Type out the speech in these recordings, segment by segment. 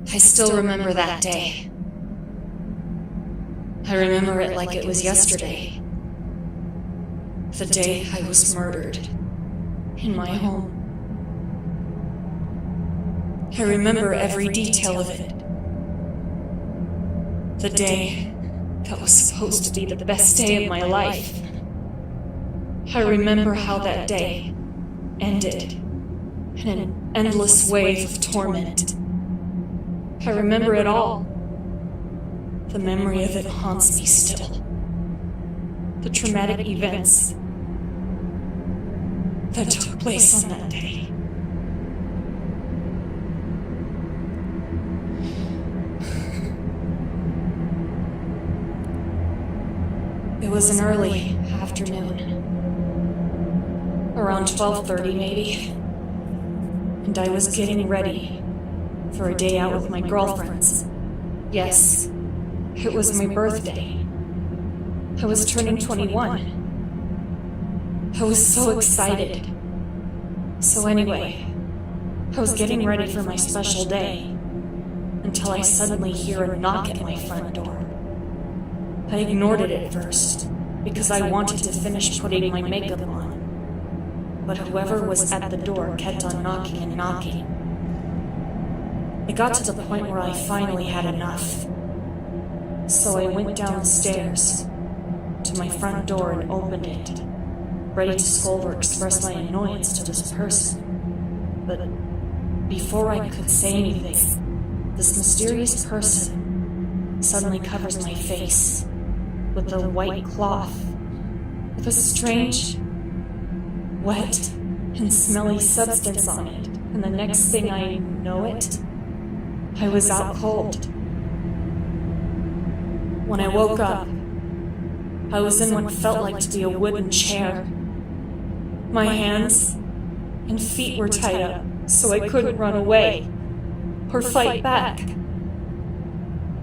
I still remember that day. I remember it like it was yesterday. The day I was murdered in my home. I remember every detail of it. The day that was supposed to be the best day of my life. I remember how that day ended in an endless wave of torment. I remember it all. The memory of it haunts me still. The traumatic events that took place on that day. It was an early afternoon, around 12:30 maybe, and I was getting ready for a day out with my girlfriends. Yes, it was my birthday. I was turning 21. I was so excited. So anyway, I was getting ready for my special day until I suddenly hear a knock at my front door. I ignored it at first because I wanted to finish putting my makeup on. But whoever was at the door kept on knocking and knocking. It got to the point where I finally had enough. So I went down the stairs to my front door and opened it, ready to scold or express my annoyance to this person. But before I could say anything, this mysterious person suddenly covers my face with a white cloth with a strange, wet, and smelly substance on it. And the next thing I know it, I was out cold. When I woke up, I was in what felt like to be a wooden chair. My hands and feet were tied up, so I couldn't run away or fight back.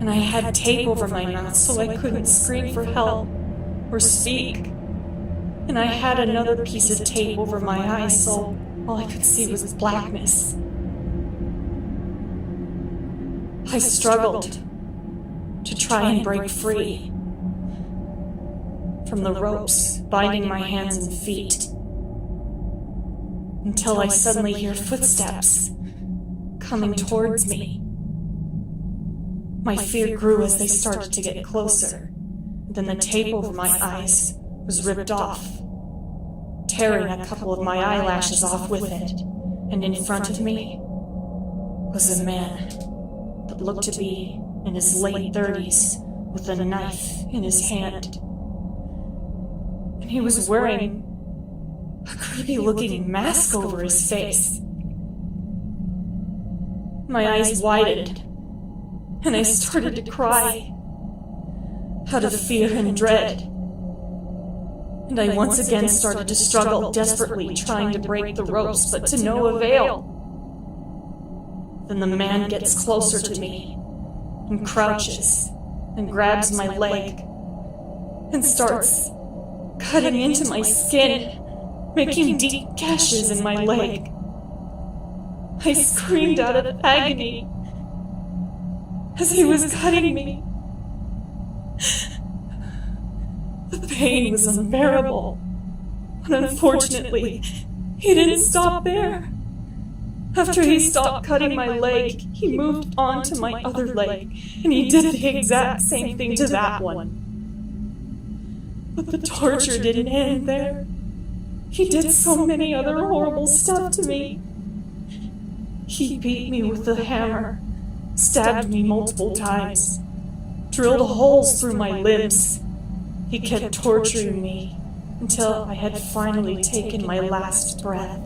And I had tape over my mouth so I couldn't scream for help or speak. And I had another piece of tape over my eyes so all I could see was blackness. I struggled to try and break free from the ropes binding my hands and feet until I suddenly hear footsteps coming towards me. My fear grew as they started to get closer. Then the tape over my eyes was ripped off, tearing a couple of my eyelashes off with it. And in front of me was a man that looked to be in his late 30s with a knife in his hand. And he was wearing a creepy-looking mask over his face. My eyes widened, and I started to cry out of fear and dread. And I once again started to struggle desperately, trying to break the ropes, but to no avail. Then the man gets closer to me and crouches and grabs my leg and starts cutting into my skin, making deep gashes in my leg. I screamed out of agony as he was cutting me. The pain was unbearable, but unfortunately, he didn't stop there. After he stopped cutting my leg, he moved on to my other leg, and he did the exact same thing to that one. But the torture didn't end there. He did so many other horrible stuff to me. He beat me with a hammer, stabbed me multiple times, drilled holes through my limbs. He kept torturing me until I had finally taken my last breath.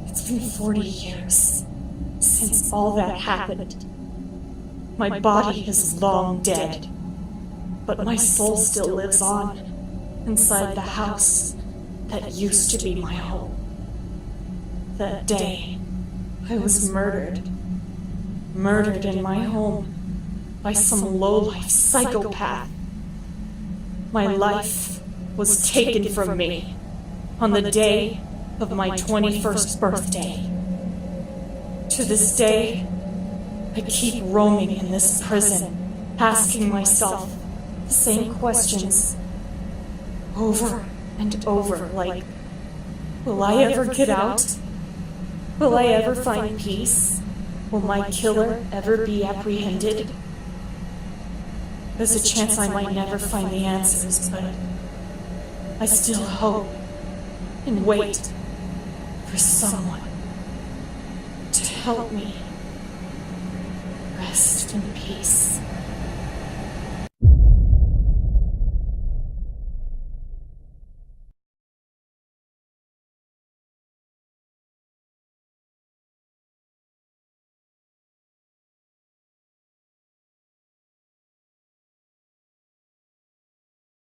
It's been 40 years since all that happened. My body is long dead, but my soul still lives on inside the house that used to be my home. That day, I was murdered in my home by some low-life psychopath. My life was taken from me on the day of my 21st birthday. To this day, I keep roaming in this prison, asking myself the same questions over and over, like, will I ever get out? Will I ever find peace? Will my killer ever be apprehended? There's a chance I might never find the answers, but I still hope and wait for someone to help me rest in peace.